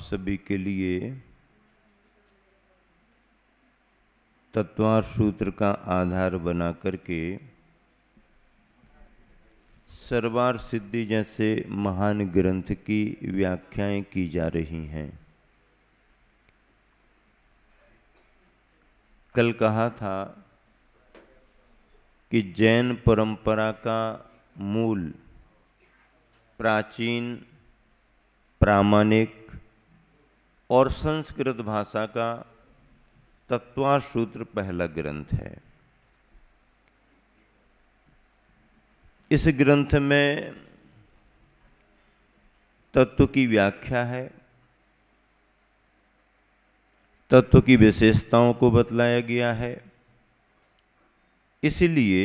सभी के लिए तत्वार सूत्र का आधार बना करके सर्वार सिद्धि जैसे महान ग्रंथ की व्याख्याएं की जा रही हैं। कल कहा था कि जैन परंपरा का मूल प्राचीन, प्रामाणिक और संस्कृत भाषा का तत्वार सूत्र पहला ग्रंथ है। इस ग्रंथ में तत्व की व्याख्या है, तत्व की विशेषताओं को बतलाया गया है। इसलिए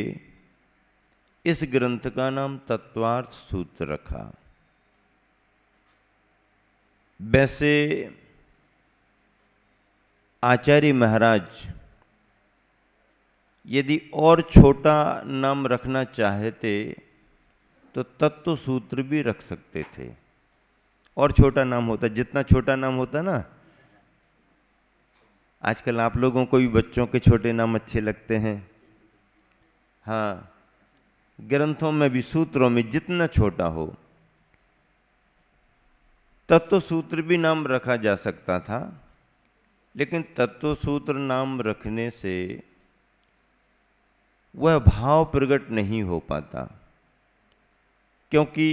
इस ग्रंथ का नाम तत्वार्थ सूत्र रखा। वैसे आचार्य महाराज यदि और छोटा नाम रखना चाहते तो तत्व सूत्र भी रख सकते थे। और छोटा नाम होता, जितना छोटा नाम होता ना, आजकल आप लोगों को भी बच्चों के छोटे नाम अच्छे लगते हैं। हाँ, ग्रंथों में भी, सूत्रों में जितना छोटा हो, तत्व सूत्र भी नाम रखा जा सकता था। लेकिन तत्व सूत्र नाम रखने से वह भाव प्रकट नहीं हो पाता, क्योंकि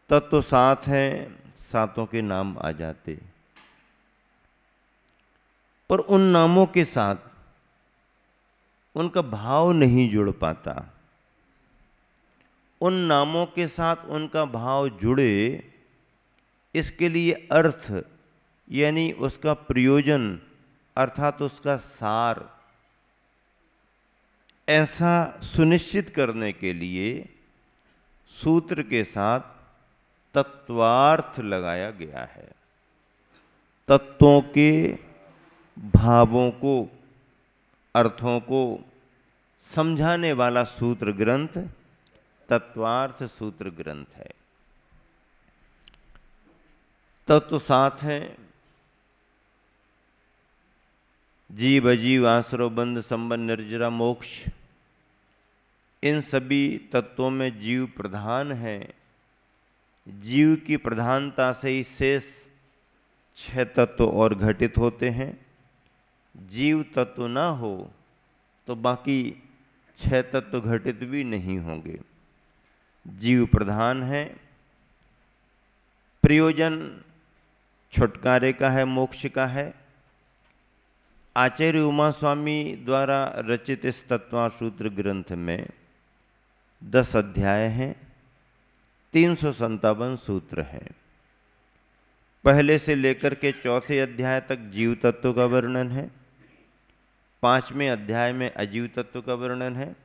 तत्व सात हैं, सातों के नाम आ जाते, पर उन नामों के साथ उनका भाव नहीं जुड़ पाता। उन नामों के साथ उनका भाव जुड़े, इसके लिए अर्थ यानी उसका प्रयोजन अर्थात उसका सार ऐसा सुनिश्चित करने के लिए सूत्र के साथ तत्वार्थ लगाया गया है। तत्वों के भावों को, अर्थों को समझाने वाला सूत्र ग्रंथ तत्वार्थ सूत्र ग्रंथ है। तत्व सात हैं: जीव, अजीव, आश्रव, बंध, संबंध, निर्जरा, मोक्ष। इन सभी तत्वों में जीव प्रधान है। जीव की प्रधानता से ही शेष 6 तत्व और घटित होते हैं। जीव तत्व ना हो तो बाकी 6 तत्व घटित भी नहीं होंगे। जीव प्रधान है। प्रयोजन छुटकारे का है, मोक्ष का है। आचार्य उमा स्वामी द्वारा रचित इस तत्वार सूत्र ग्रंथ में 10 अध्याय हैं, 357 सूत्र हैं। पहले से लेकर के चौथे अध्याय तक जीव तत्व का वर्णन है। 5वें अध्याय में अजीव तत्व का वर्णन है।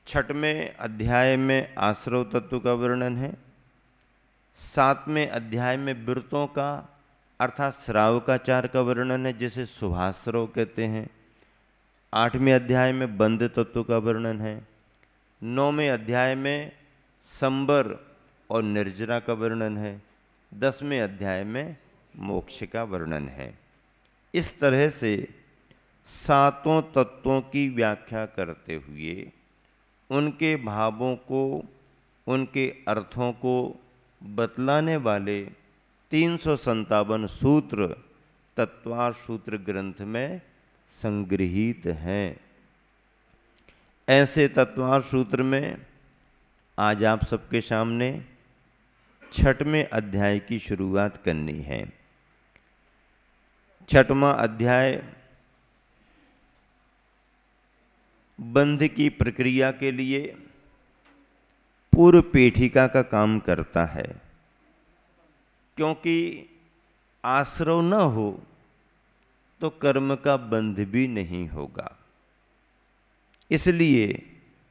6वें अध्याय में आश्रव तत्व का वर्णन है। 7वें अध्याय में वृत्तों का अर्थात श्रावकाचार का वर्णन है, जिसे शुभाश्रव कहते हैं। 8वें अध्याय में बंध तत्व का वर्णन है। 9वें अध्याय में संबर और निर्जरा का वर्णन है। 10वें अध्याय में मोक्ष का वर्णन है। इस तरह से सातों तत्वों की व्याख्या करते हुए उनके भावों को, उनके अर्थों को बतलाने वाले 357 सूत्र तत्वार सूत्र ग्रंथ में संग्रहित हैं। ऐसे तत्वार सूत्र में आज आप सबके सामने 6वें अध्याय की शुरुआत करनी है। 6वां अध्याय बंध की प्रक्रिया के लिए पूर्व पेटिका का काम करता है, क्योंकि आश्रव न हो तो कर्म का बंध भी नहीं होगा। इसलिए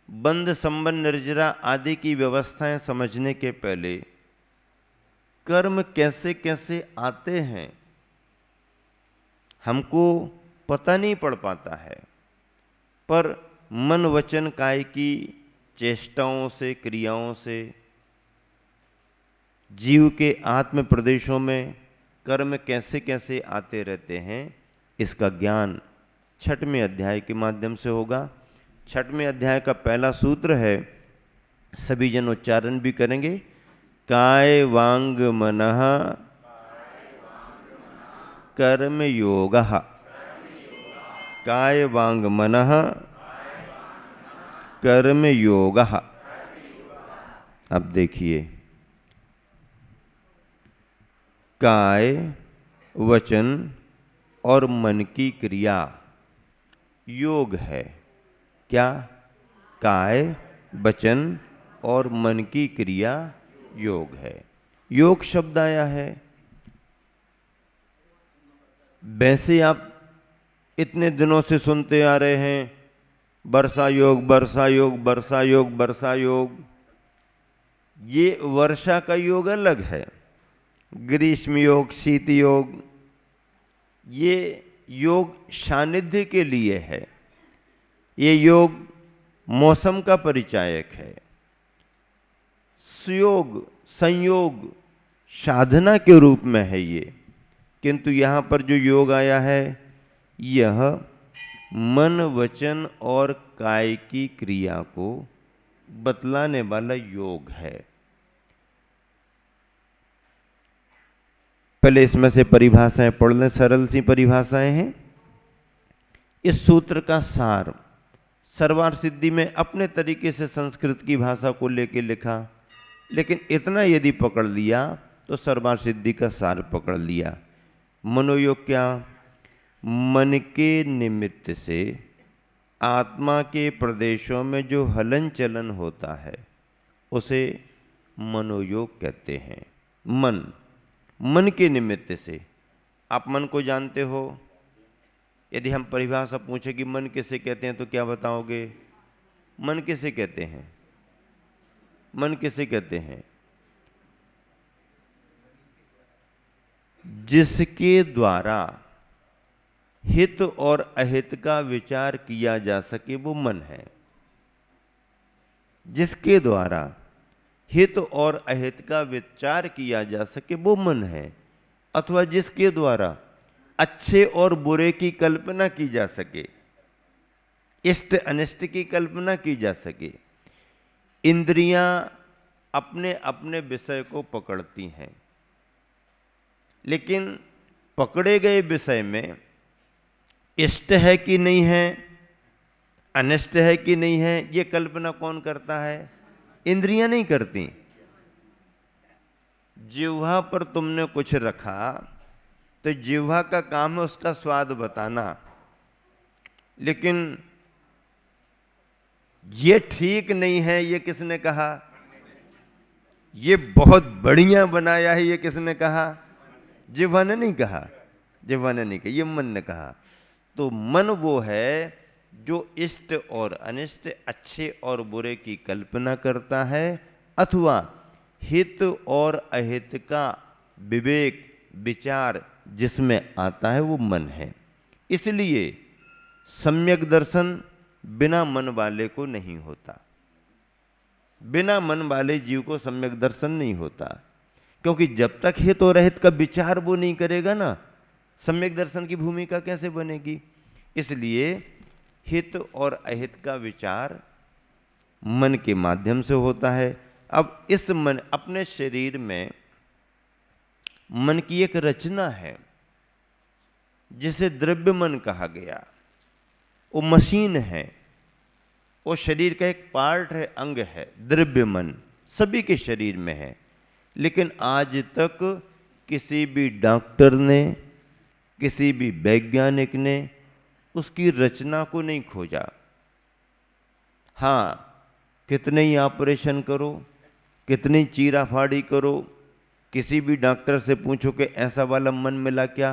बंध, संबंध, निर्जरा आदि की व्यवस्थाएं समझने के पहले कर्म कैसे कैसे आते हैं हमको पता नहीं पड़ पाता है, पर मन, वचन, काय की चेष्टाओं से, क्रियाओं से जीव के आत्म प्रदेशों में कर्म कैसे कैसे आते रहते हैं, इसका ज्ञान 6वें अध्याय के माध्यम से होगा। 6वें अध्याय का पहला सूत्र है, सभी जन उच्चारण भी करेंगे, काय वांग मनः कर्म योगः। काय वांग मनः कर्म योगः। अब देखिए, काय वचन और मन की क्रिया योग है। क्या? काय वचन और मन की क्रिया योग है। योग शब्द आया है। वैसे आप इतने दिनों से सुनते आ रहे हैं, वर्षा योग, वर्षा योग, वर्षा योग, वर्षा योग। ये वर्षा का योग अलग है, ग्रीष्म योग, शीत योग, ये योग सानिध्य के लिए है। ये योग मौसम का परिचायक है। सुयोग, संयोग साधना के रूप में है ये। किंतु यहाँ पर जो योग आया है, यह मन, वचन और काय की क्रिया को बतलाने वाला योग है। पहले इसमें से परिभाषाएं पढ़ लें, सरल सी परिभाषाएं हैं। इस सूत्र का सार सर्वार्थ सिद्धि में अपने तरीके से संस्कृत की भाषा को लेकर लिखा, लेकिन इतना यदि पकड़ लिया तो सर्वार्थ सिद्धि का सार पकड़ लिया। मनोयोग क्या? मन के निमित्त से आत्मा के प्रदेशों में जो हलन चलन होता है उसे मनोयोग कहते हैं। मन, मन के निमित्त से। आप मन को जानते हो? यदि हम परिभाषा पूछे कि मन किसे कहते हैं तो क्या बताओगे? मन किसे कहते हैं? मन किसे कहते हैं? जिसके द्वारा हित और अहित का विचार किया जा सके वो मन है। जिसके द्वारा हित और अहित का विचार किया जा सके वो मन है। अथवा जिसके द्वारा अच्छे और बुरे की कल्पना की जा सके, इष्ट अनिष्ट की कल्पना की जा सके। इंद्रियां अपने अपने विषय को पकड़ती हैं, लेकिन पकड़े गए विषय में इष्ट है कि नहीं है, अनिष्ट है कि नहीं है, ये कल्पना कौन करता है? इंद्रियां नहीं करती। जिह्वा पर तुमने कुछ रखा तो जिह्वा का काम है उसका स्वाद बताना, लेकिन ये ठीक नहीं है ये किसने कहा? ये बहुत बढ़िया बनाया है ये किसने कहा? जिह्वा ने नहीं कहा। जिह्वा ने नहीं कहा, ये मन ने कहा। तो मन वो है जो इष्ट और अनिष्ट, अच्छे और बुरे की कल्पना करता है, अथवा हित और अहित का विवेक विचार जिसमें आता है वो मन है। इसलिए सम्यक दर्शन बिना मन वाले को नहीं होता। बिना मन वाले जीव को सम्यक दर्शन नहीं होता, क्योंकि जब तक हित और अहित का विचार वो नहीं करेगा ना, सम्यक दर्शन की भूमिका कैसे बनेगी? इसलिए हित और अहित का विचार मन के माध्यम से होता है। अब इस मन, अपने शरीर में मन की एक रचना है जिसे द्रव्य मन कहा गया। वो मशीन है, वो शरीर का एक पार्ट है, अंग है। द्रव्य मन सभी के शरीर में है, लेकिन आज तक किसी भी डॉक्टर ने, किसी भी वैज्ञानिक ने उसकी रचना को नहीं खोजा। हाँ, कितने ही ऑपरेशन करो, कितनी चीराफाड़ी करो, किसी भी डॉक्टर से पूछो कि ऐसा वाला मन मिला क्या?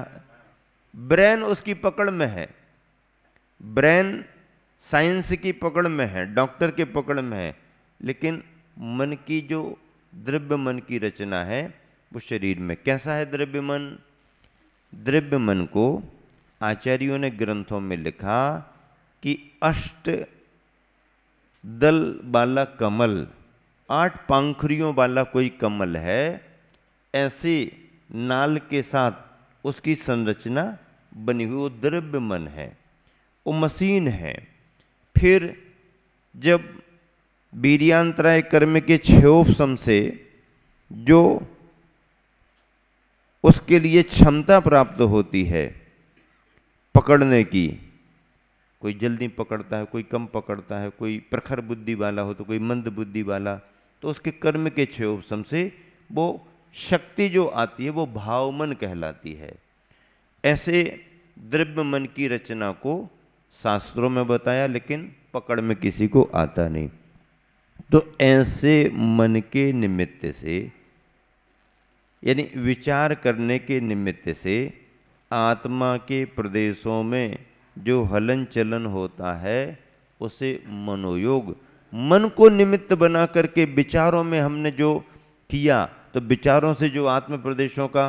ब्रेन उसकी पकड़ में है। ब्रेन साइंस की पकड़ में है, डॉक्टर के पकड़ में है, लेकिन मन की जो द्रव्य मन की रचना है वो शरीर में। कैसा है द्रव्य मन? द्रव्य मन को आचार्यों ने ग्रंथों में लिखा कि 8 दल वाला कमल, 8 पंखुड़ियों वाला कोई कमल है, ऐसे नाल के साथ उसकी संरचना बनी हुई, वो द्रव्य मन है, वो मशीन है। फिर जब वीर्यांतराय कर्म के क्षयोपशम से जो उसके लिए क्षमता प्राप्त होती है पकड़ने की, कोई जल्दी पकड़ता है, कोई कम पकड़ता है, कोई प्रखर बुद्धि वाला हो तो कोई मंद बुद्धि वाला, तो उसके कर्म के क्षयोपशम से वो शक्ति जो आती है वो भावमन कहलाती है। ऐसे द्रव्य मन की रचना को शास्त्रों में बताया, लेकिन पकड़ में किसी को आता नहीं। तो ऐसे मन के निमित्त से, यानी विचार करने के निमित्त से, आत्मा के प्रदेशों में जो हलन चलन होता है उसे मनोयोग, मन को निमित्त बना करके विचारों में हमने जो किया, तो विचारों से जो आत्म प्रदेशों का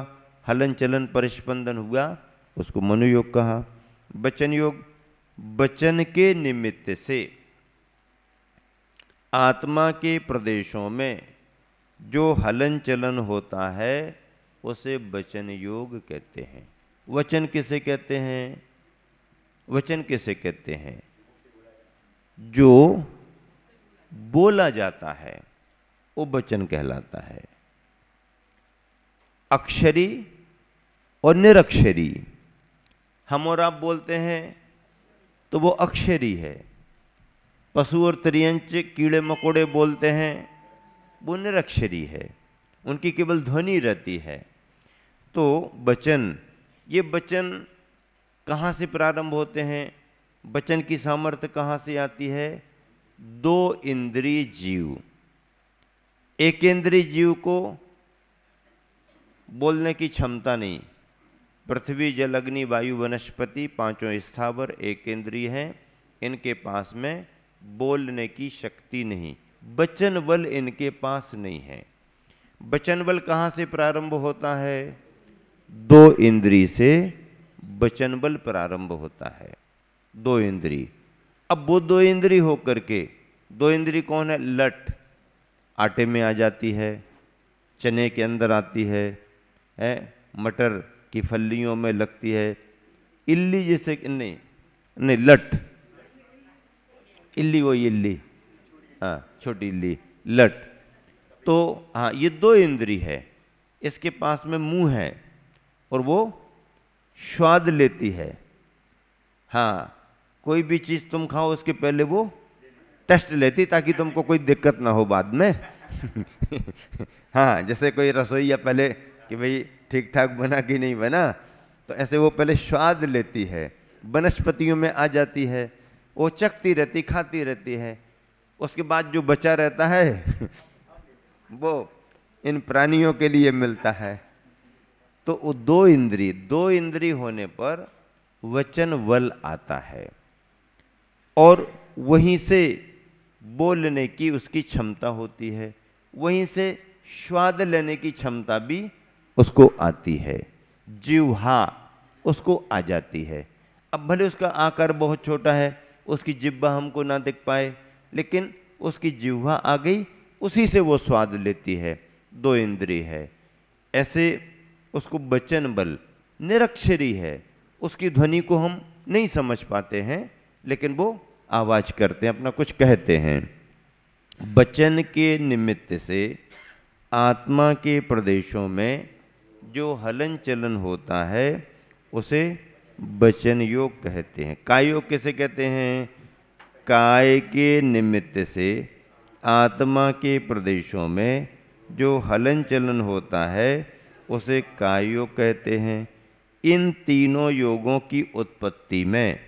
हलन चलन परिस्पंदन हुआ उसको मनोयोग कहा। वचन योग, वचन के निमित्त से आत्मा के प्रदेशों में जो हलन चलन होता है उसे वचन योग कहते हैं। वचन किसे कहते हैं? वचन किसे कहते हैं? जो बोला जाता है वो वचन कहलाता है। अक्षरी और निरक्षरी, हम और आप बोलते हैं तो वो अक्षरी है। पशु और त्रियंच, कीड़े मकोड़े बोलते हैं, वो निरक्षरी है, उनकी केवल ध्वनि रहती है। तो वचन, ये वचन कहाँ से प्रारंभ होते हैं? वचन की सामर्थ्य कहाँ से आती है? दो इंद्रिय जीव। एक इंद्रिय जीव को बोलने की क्षमता नहीं। पृथ्वी, जल, अग्नि, वायु, वनस्पति पांचों स्थावर एक इंद्रिय हैं, इनके पास में बोलने की शक्ति नहीं, वचन बल इनके पास नहीं है। वचन बल कहाँ से प्रारंभ होता है? दो इंद्रिय से वचन बल प्रारंभ होता है। दो इंद्रिय। अब वो दो इंद्रिय होकर के, दो इंद्रिय कौन है? लट आटे में आ जाती है, चने के अंदर आती है, मटर की फलियों में लगती है, इल्ली जैसे, नहीं नहीं लट, इल्ली, वो इल्ली, हाँ छोटी इल्ली, लट। तो हाँ, ये दो इंद्रिय है, इसके पास में मुंह है और वो स्वाद लेती है। हाँ, कोई भी चीज़ तुम खाओ उसके पहले वो टेस्ट लेती, ताकि तुमको कोई दिक्कत ना हो बाद में। हाँ, जैसे कोई रसोईया पहले कि भाई ठीक ठाक बना कि नहीं बना, तो ऐसे वो पहले स्वाद लेती है। वनस्पतियों में आ जाती है, वो चखती रहती, खाती रहती है, उसके बाद जो बचा रहता है वो इन प्राणियों के लिए मिलता है। तो वो दो इंद्रिय होने पर वचन बल आता है, और वहीं से बोलने की उसकी क्षमता होती है, वहीं से स्वाद लेने की क्षमता भी उसको आती है, जिह्वा उसको आ जाती है। अब भले उसका आकार बहुत छोटा है, उसकी जिह्वा हमको ना दिख पाए, लेकिन उसकी जिह्वा आ गई, उसी से वो स्वाद लेती है। दो इंद्रिय है। ऐसे उसको वचन बल, निरक्षरी है, उसकी ध्वनि को हम नहीं समझ पाते हैं, लेकिन वो आवाज करते हैं, अपना कुछ कहते हैं। वचन के निमित्त से आत्मा के प्रदेशों में जो हलन चलन होता है उसे वचन योग कहते हैं। काय योग किसे कहते हैं? काय के निमित्त से आत्मा के प्रदेशों में जो हलन चलन होता है उसे काय योग कहते हैं। इन तीनों योगों की उत्पत्ति में,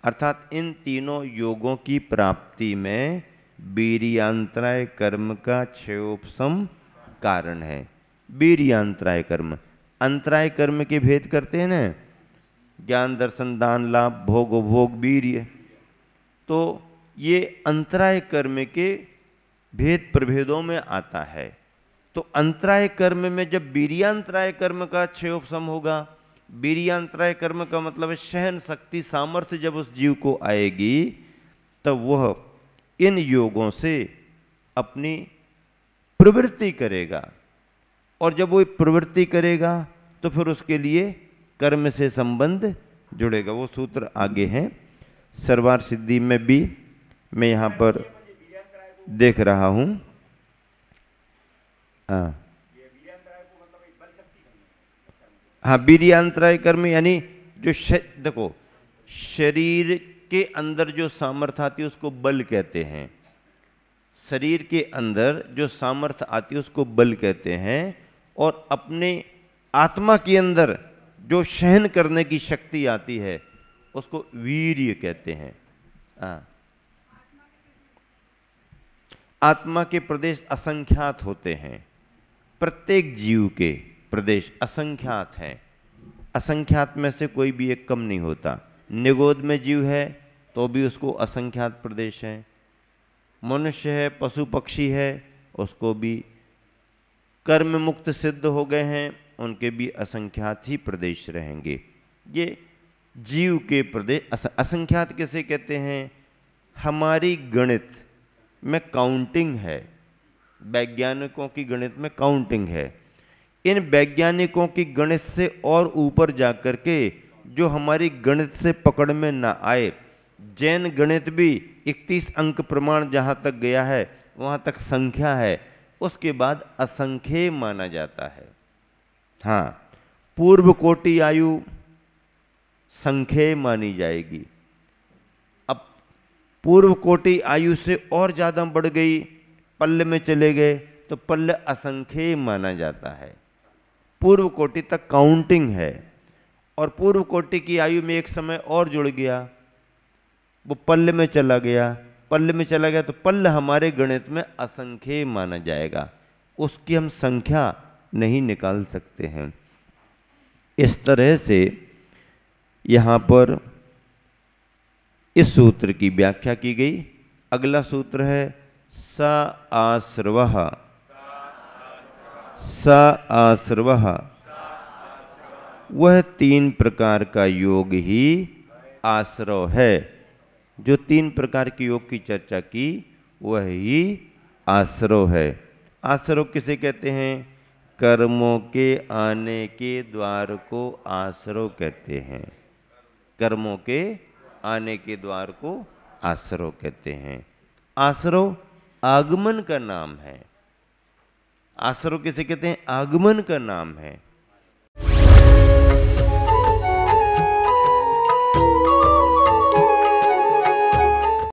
अर्थात इन तीनों योगों की प्राप्ति में वीर्यांतराय कर्म का क्षयोपशम कारण है। वीर्यांतराय कर्म, अंतराय कर्म के भेद करते हैं ना, ज्ञान दर्शन दान लाभ भोग भोग वीर्य, तो ये अंतराय कर्म के भेद प्रभेदों में आता है। तो अंतराय कर्म में जब वीर्यांतराय कर्म का क्षयोपशम होगा, वीर्यांतराय कर्म का मतलब है सहन शक्ति, सामर्थ्य जब उस जीव को आएगी, तब वह इन योगों से अपनी प्रवृत्ति करेगा। और जब वो प्रवृत्ति करेगा तो फिर उसके लिए कर्म से संबंध जुड़ेगा। वो सूत्र आगे हैं सर्वार सिद्धि में भी, मैं यहाँ पर देख रहा हूँ। हाँ, वीर्यांतराय कर्म यानी जो देखो, शरीर के अंदर जो सामर्थ्य आती है उसको बल कहते हैं। शरीर के अंदर जो सामर्थ्य आती है उसको बल कहते हैं, और अपने आत्मा के अंदर जो सहन करने की शक्ति आती है उसको वीर्य कहते हैं। आत्मा के प्रदेश असंख्यात होते हैं, प्रत्येक जीव के प्रदेश असंख्यात हैं। असंख्यात में से कोई भी एक कम नहीं होता। निगोद में जीव है तो भी उसको असंख्यात प्रदेश है, मनुष्य है, पशु पक्षी है, उसको भी कर्म मुक्त सिद्ध हो गए हैं, उनके भी असंख्यात ही प्रदेश रहेंगे। ये जीव के प्रदेश असंख्यात किसे कहते हैं? हमारी गणित में काउंटिंग है, वैज्ञानिकों की गणित में काउंटिंग है। इन वैज्ञानिकों की गणित से और ऊपर जाकर के जो हमारी गणित से पकड़ में ना आए, जैन गणित भी 31 अंक प्रमाण जहाँ तक गया है वहाँ तक संख्या है, उसके बाद असंख्य माना जाता है। हाँ, पूर्व कोटि आयु संख्य मानी जाएगी। अब पूर्व कोटि आयु से और ज़्यादा बढ़ गई, पल्ल में चले गए तो पल्ल असंख्य माना जाता है। पूर्व कोटि तक काउंटिंग है, और पूर्व कोटि की आयु में एक समय और जुड़ गया, वो पल्ल में चला गया, पल्ल में चला गया तो पल्ल हमारे गणित में असंख्य माना जाएगा, उसकी हम संख्या नहीं निकाल सकते हैं। इस तरह से यहाँ पर इस सूत्र की व्याख्या की गई। अगला सूत्र है स आश्रवः। स आश्रवः वह 3 प्रकार का योग ही आश्रव है। जो 3 प्रकार के योग की चर्चा की वह ही आश्रव है। आश्रव किसे कहते हैं? कर्मों के आने के द्वार को आश्रव कहते हैं। कर्मों के आने के द्वार को आश्रव कहते हैं। आश्रव आगमन का नाम है। आश्रव किसे कहते हैं? आगमन का नाम है।